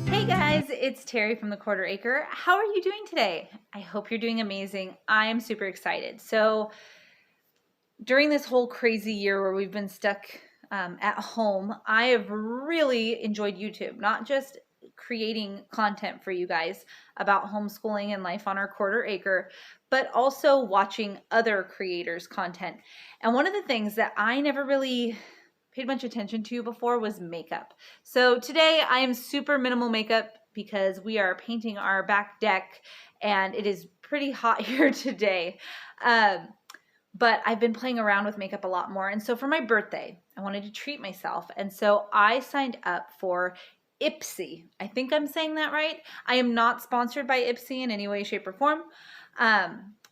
Hey guys, it's Terry from the Quarter Acre. How are you doing today? I hope you're doing amazing. I am super excited. So during this whole crazy year where we've been stuck at home, I have really enjoyed YouTube, not just creating content for you guys about homeschooling and life on our quarter acre, but also watching other creators' content. And one of the things that I never really paid much attention to before was makeup. So today I am super minimal makeup because we are painting our back deck and it is pretty hot here today. But I've been playing around with makeup a lot more. And so for my birthday, I wanted to treat myself. And so I signed up for IPSY. I think I'm saying that right. I am not sponsored by IPSY in any way, shape, or form.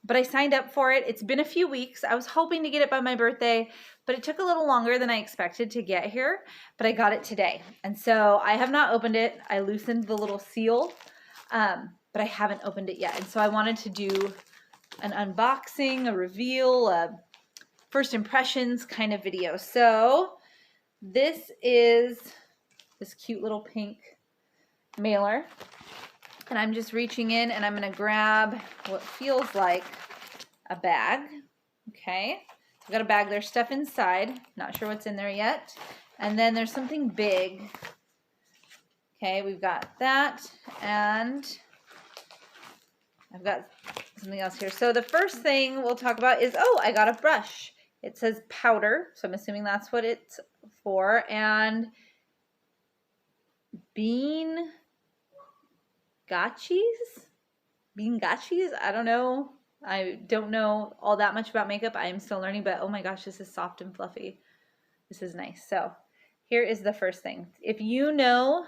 But I signed up for it. It's been a few weeks. I was hoping to get it by my birthday, but it took a little longer than I expected to get here, but I got it today. And so I have not opened it. I loosened the little seal, but I haven't opened it yet. And so I wanted to do an unboxing, a reveal, a first impressions kind of video. So this is this cute little pink mailer. And I'm just reaching in and I'm going to grab what feels like a bag. Okay. So I've got a bag. There's stuff inside. Not sure what's in there yet. And then there's something big. Okay. We've got that. And I've got something else here. So the first thing we'll talk about is, oh, I got a brush. It says powder. So I'm assuming that's what it's for. And bean gachis. I don't know. I don't know all that much about makeup. I am still learning, but oh my gosh, this is soft and fluffy. This is nice. So here is the first thing. If you know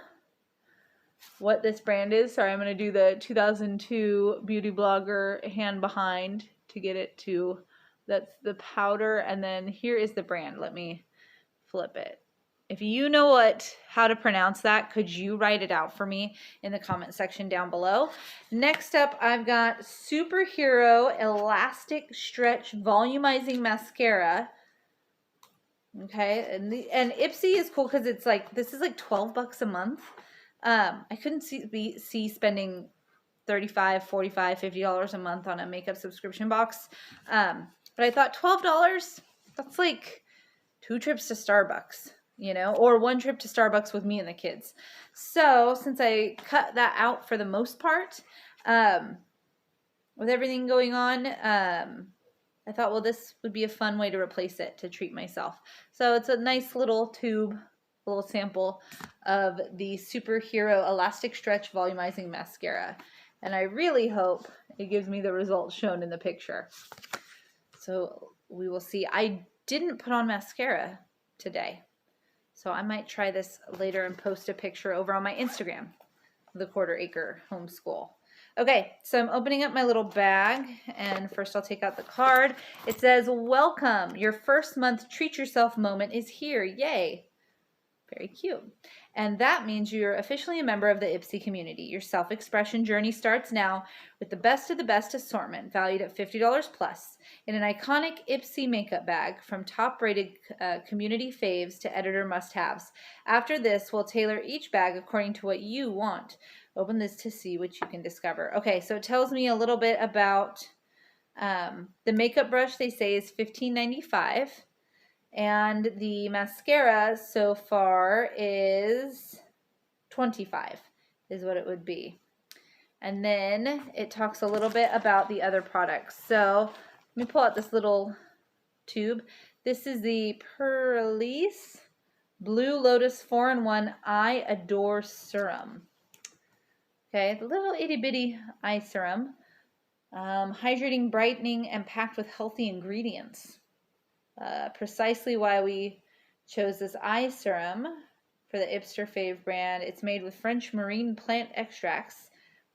what this brand is, sorry, I'm going to do the 2002 beauty blogger hand behind to get it to, that's the powder. And then here is the brand. Let me flip it. If you know how to pronounce that, could you write it out for me in the comment section down below? Next up, I've got Superhero Elastic Stretch Volumizing Mascara. Okay, and IPSY is cool because it's like, this is like 12 bucks a month. I couldn't see spending $35, $45, $50 a month on a makeup subscription box. But I thought $12, that's like 2 trips to Starbucks, you know, or 1 trip to Starbucks with me and the kids. So since I cut that out for the most part, with everything going on, I thought, well, this would be a fun way to replace it to treat myself. So it's a nice little tube, a little sample of the Superhero Elastic Stretch Volumizing Mascara. And I really hope it gives me the results shown in the picture. So we will see. I didn't put on mascara today, so I might try this later and post a picture over on my Instagram, the Quarter Acre Homeschool. Okay, so I'm opening up my little bag, and first I'll take out the card. It says, welcome, your first month treat yourself moment is here, yay. Very cute. And that means you're officially a member of the IPSY community. Your self-expression journey starts now with the best of the best assortment, valued at $50 plus, in an iconic IPSY makeup bag, from top-rated community faves to editor must-haves. After this, we'll tailor each bag according to what you want. Open this to see what you can discover. Okay, so it tells me a little bit about the makeup brush. They say is $15.95. And the mascara so far is $25 is what it would be. And then it talks a little bit about the other products. So let me pull out this little tube. This is the Purlisse Blue Lotus 4-in-1 Eye Adore Serum. Okay, the little itty bitty eye serum. Hydrating, brightening, and packed with healthy ingredients. Precisely why we chose this eye serum for the Ipster Fave brand. It's made with French marine plant extracts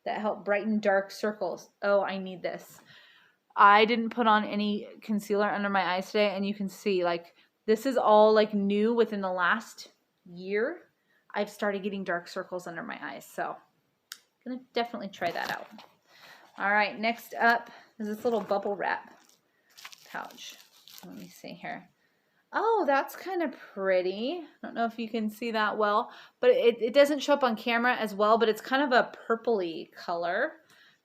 that help brighten dark circles. Oh, I need this. I didn't put on any concealer under my eyes today, and you can see, like, this is all like new within the last year. I've started getting dark circles under my eyes, so I'm gonna definitely try that out. All right, next up is this little bubble wrap pouch. Let me see here. Oh, that's kind of pretty. I don't know if you can see that well, but it doesn't show up on camera as well, but it's kind of a purpley color.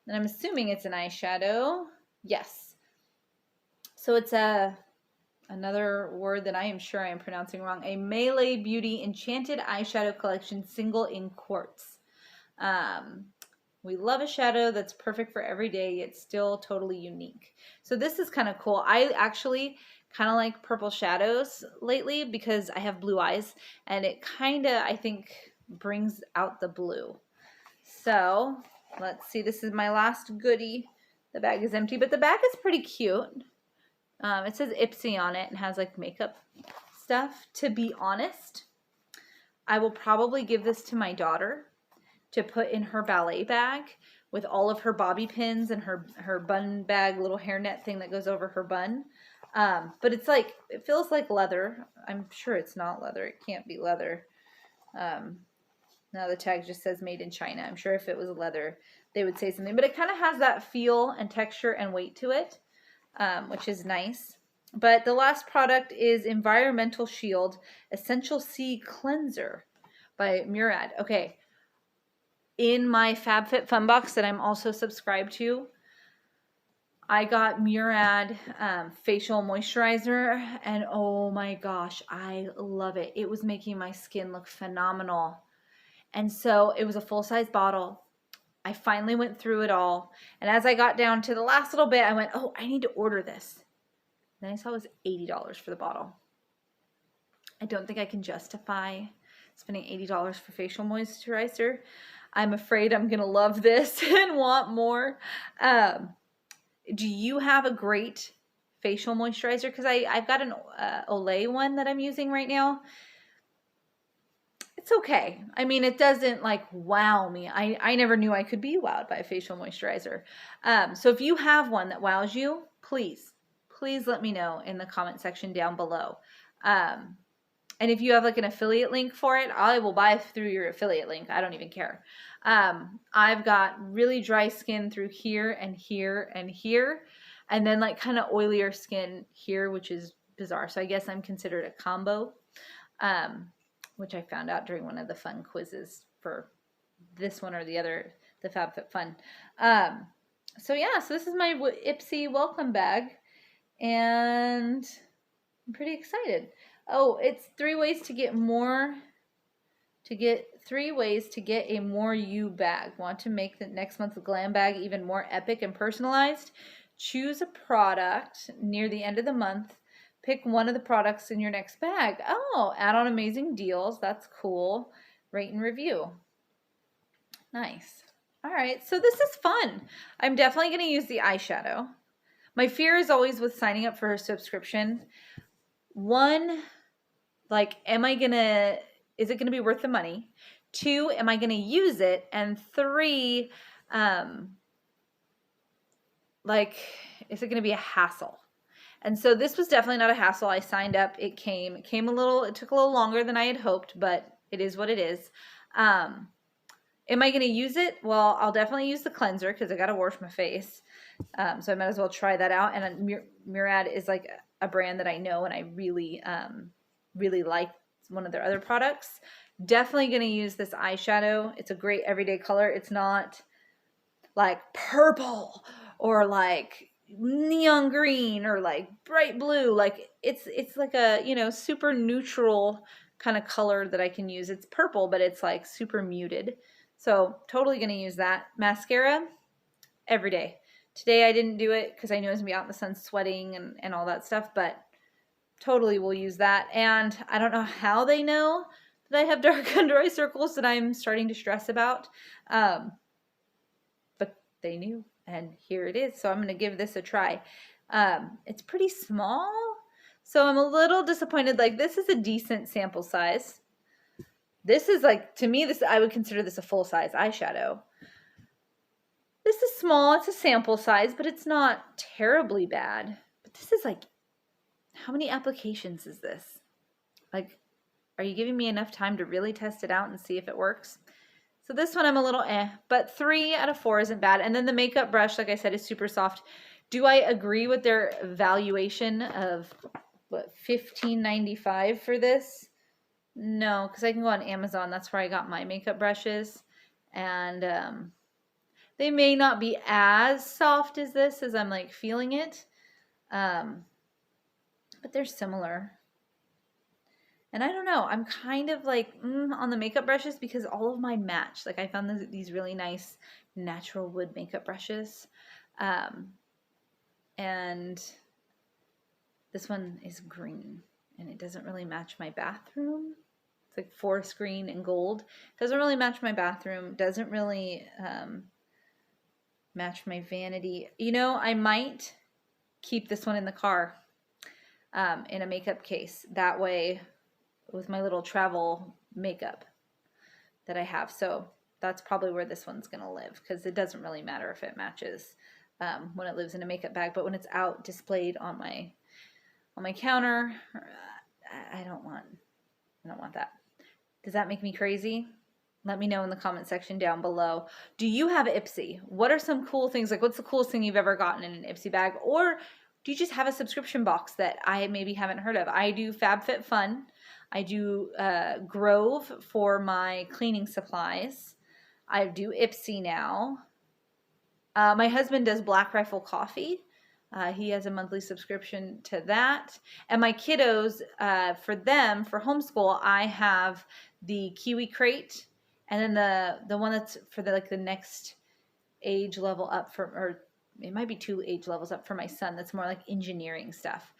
And I'm assuming it's an eyeshadow. Yes. So it's another word that I am sure I am pronouncing wrong. A Melee Beauty Enchanted Eyeshadow Collection Single in Quartz. We love a shadow that's perfect for every day, yet still totally unique. So this is kind of cool. I actually kind of like purple shadows lately because I have blue eyes, and it kind of, I think, brings out the blue. So let's see. This is my last goodie. The bag is empty, but the bag is pretty cute. It says IPSY on it and has like makeup stuff. To be honest, I will probably give this to my daughter to put in her ballet bag with all of her bobby pins and her bun bag, little hairnet thing that goes over her bun. But it's like, it feels like leather. I'm sure it's not leather. It can't be leather. Now the tag just says made in China. I'm sure if it was leather, they would say something. But it kind of has that feel and texture and weight to it, which is nice. But the last product is Environmental Shield Essential C Cleanser by Murad. Okay. In my FabFitFun box that I'm also subscribed to, I got Murad facial moisturizer, and oh my gosh, I love it. It was making my skin look phenomenal. And so it was a full-size bottle. I finally went through it all. And as I got down to the last little bit, I went, oh, I need to order this. And then I saw it was $80 for the bottle. I don't think I can justify spending $80 for facial moisturizer. I'm afraid I'm going to love this and want more. Do you have a great facial moisturizer? Because I've got an Olay one that I'm using right now. It's okay. I mean, it doesn't like wow me. I never knew I could be wowed by a facial moisturizer. So if you have one that wows you, please let me know in the comment section down below. And if you have like an affiliate link for it, I will buy through your affiliate link. I don't even care. I've got really dry skin through here and here and here, and then like kind of oilier skin here, which is bizarre. So I guess I'm considered a combo, which I found out during one of the fun quizzes for this one or the other, the FabFitFun. So yeah, so this is my IPSY welcome bag, and I'm pretty excited. Oh, it's 3 ways to get more, 3 ways to get a more you bag. Want to make the next month's glam bag even more epic and personalized? Choose a product near the end of the month. Pick one of the products in your next bag. Oh, add on amazing deals. That's cool. Rate and review. Nice. All right, so this is fun. I'm definitely going to use the eyeshadow. My fear is always with signing up for a subscription. 1, like, is it gonna be worth the money? 2, am I gonna use it? And 3, like, is it gonna be a hassle? And so this was definitely not a hassle. I signed up, it took a little longer than I had hoped, but it is what it is. Am I gonna use it? Well, I'll definitely use the cleanser because I gotta wash my face. So I might as well try that out. And Murad is like a brand that I know and I really, really like. One of their other products. Definitely going to use this eyeshadow. It's a great everyday color. It's not like purple or like neon green or like bright blue. Like it's like a, you know, super neutral kind of color that I can use. It's purple, but it's like super muted. So totally going to use that. Mascara every day. Today I didn't do it because I knew I was going to be out in the sun sweating and all that stuff, but totally will use that. And I don't know how they know that I have dark under eye circles that I'm starting to stress about. But they knew, and here it is. So I'm going to give this a try. It's pretty small, so I'm a little disappointed. Like, this is a decent sample size. This is like, to me, I would consider this a full-size eyeshadow. This is small. It's a sample size, but it's not terribly bad. But this is like, how many applications is this? Like, are you giving me enough time to really test it out and see if it works? So this one I'm a little but 3 out of 4 isn't bad. And then the makeup brush, like I said, is super soft. Do I agree with their valuation of what, $15.95 for this? No, because I can go on Amazon. That's where I got my makeup brushes. And they may not be as soft as this as I'm like feeling it. But they're similar. And I don't know, I'm kind of like on the makeup brushes because all of mine match. Like I found these really nice natural wood makeup brushes. And this one is green and it doesn't really match my bathroom. It's like forest green and gold. Doesn't really match my bathroom. Doesn't really match my vanity. You know, I might keep this one in the car in a makeup case. That way with my little travel makeup that I have. So that's probably where this one's going to live because it doesn't really matter if it matches when it lives in a makeup bag, but when it's out displayed on my counter, I don't want that. Does that make me crazy? Let me know in the comment section down below. Do you have IPSY? What are some cool things? Like what's the coolest thing you've ever gotten in an IPSY bag? Or do you just have a subscription box that I maybe haven't heard of? I do FabFitFun. I do Grove for my cleaning supplies. I do IPSY now. My husband does Black Rifle Coffee. He has a monthly subscription to that. And my kiddos, for them, for homeschool, I have the Kiwi Crate. And then the one that's for the next age level up for, or it might be 2 age levels up for my son. That's more like engineering stuff.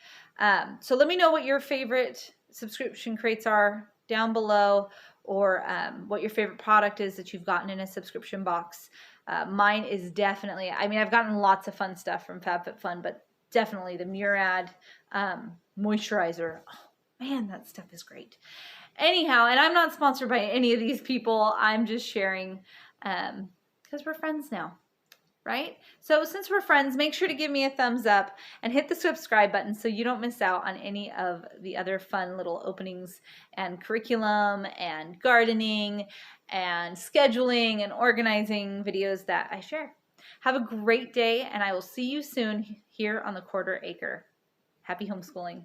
So let me know what your favorite subscription crates are down below, or what your favorite product is that you've gotten in a subscription box. Mine is definitely, I mean, I've gotten lots of fun stuff from FabFitFun, but definitely the Murad moisturizer. Oh, man, that stuff is great. Anyhow, and I'm not sponsored by any of these people. I'm just sharing because we're friends now. Right? So since we're friends, make sure to give me a thumbs up and hit the subscribe button so you don't miss out on any of the other fun little openings and curriculum and gardening and scheduling and organizing videos that I share. Have a great day, and I will see you soon here on the Quarter Acre. Happy homeschooling.